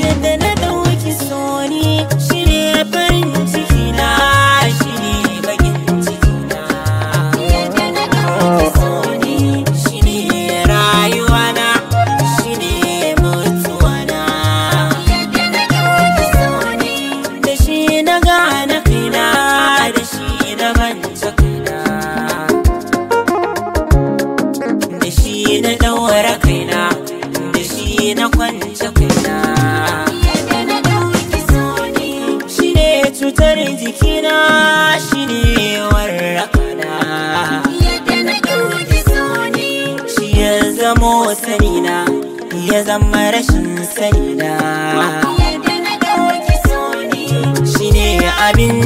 yadda na ɗauki soni shi ne farin ciki na, shi ne bakin ciki na. Yadda na ɗauki soni shi ne rayuwa na, shi ne mutuwa na. Yadda na ɗauki soni da shi na gane kaina, da shi na manta kaina, da shi na ɗaura kaina, da shi na kwance kaina. Yadda na ɗauki soni shi ne cutar jikina, shi ne warrakana. Yadda na ɗauki soni shi ya zamo sanina, ya zama rashin sanina. Yadda na ɗauki soni shi ne abin